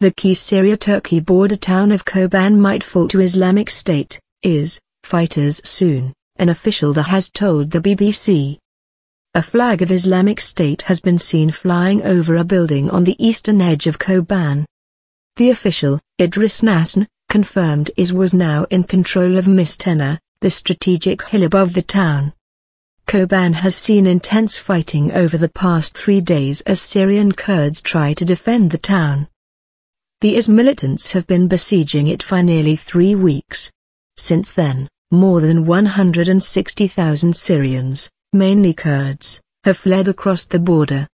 The key Syria-Turkey border town of Kobane might fall to Islamic State, fighters soon, an official there has told the BBC. A flag of Islamic State has been seen flying over a building on the eastern edge of Kobane. The official, Idriss Nassan, confirmed IS was now in control of Mistenur, the strategic hill above the town. Kobane has seen intense fighting over the past 3 days as Syrian Kurds try to defend the town. The IS militants have been besieging it for nearly 3 weeks. Since then, more than 160,000 Syrians, mainly Kurds, have fled across the border.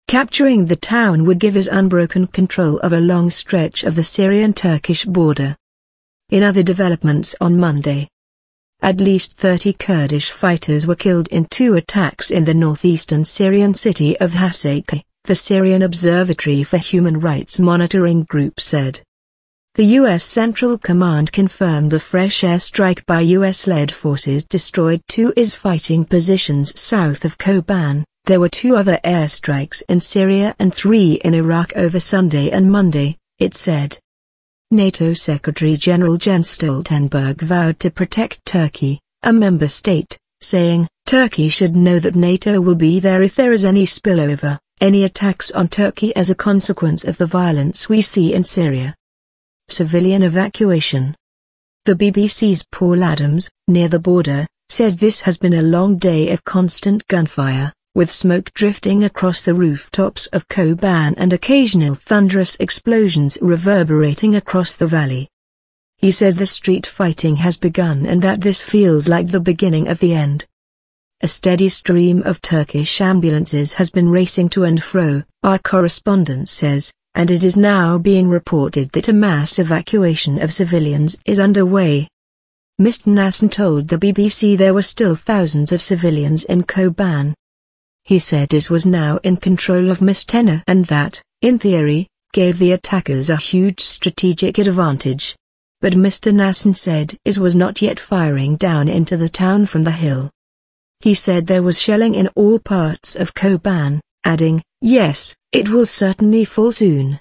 Capturing the town would give IS unbroken control of a long stretch of the Syrian-Turkish border. In other developments on Monday, at least 30 Kurdish fighters were killed in 2 attacks in the northeastern Syrian city of Hassakeh, the Syrian Observatory for Human Rights Monitoring Group said. The U.S. Central Command confirmed the fresh airstrike by U.S.-led forces destroyed 2 IS fighting positions south of Kobane. There were 2 other airstrikes in Syria and 3 in Iraq over Sunday and Monday, it said. NATO Secretary-General Jens Stoltenberg vowed to protect Turkey, a member state, saying, "Turkey should know that NATO will be there if there is any spillover, any attacks on Turkey as a consequence of the violence we see in Syria." Civilian evacuation. The BBC's Paul Adams, near the border, says this has been a long day of constant gunfire, with smoke drifting across the rooftops of Kobane and occasional thunderous explosions reverberating across the valley. He says the street fighting has begun and that this feels like the beginning of the end. A steady stream of Turkish ambulances has been racing to and fro, our correspondent says, and it is now being reported that a mass evacuation of civilians is underway. Mr. Nassan told the BBC there were still thousands of civilians in Kobane. He said IS was now in control of Mistenur and that, in theory, gave the attackers a huge strategic advantage. But Mr. Nassan said IS was not yet firing down into the town from the hill. He said there was shelling in all parts of Kobane, adding, "Yes, it will certainly fall soon."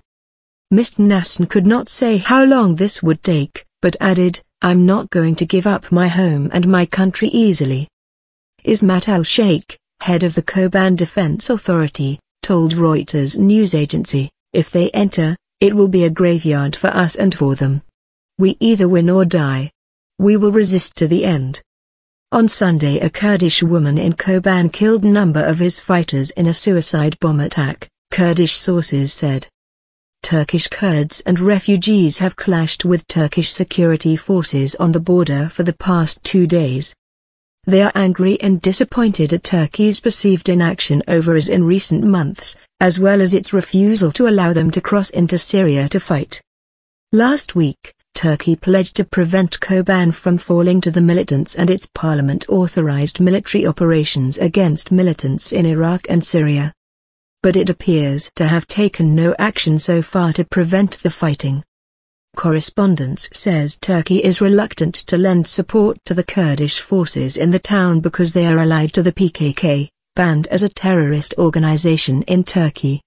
Mr. Nassan could not say how long this would take, but added, "I'm not going to give up my home and my country easily." Ismat al-Sheikh, head of the Kobane Defense Authority, told Reuters news agency, "If they enter, it will be a graveyard for us and for them. We either win or die. We will resist to the end." On Sunday, a Kurdish woman in Kobane killed a number of his fighters in a suicide bomb attack, Kurdish sources said. Turkish Kurds and refugees have clashed with Turkish security forces on the border for the past 2 days. They are angry and disappointed at Turkey's perceived inaction over IS in recent months, as well as its refusal to allow them to cross into Syria to fight. Last week, Turkey pledged to prevent Kobane from falling to the militants, and its parliament authorized military operations against militants in Iraq and Syria. But it appears to have taken no action so far to prevent the fighting. Correspondence says Turkey is reluctant to lend support to the Kurdish forces in the town because they are allied to the PKK, banned as a terrorist organization in Turkey.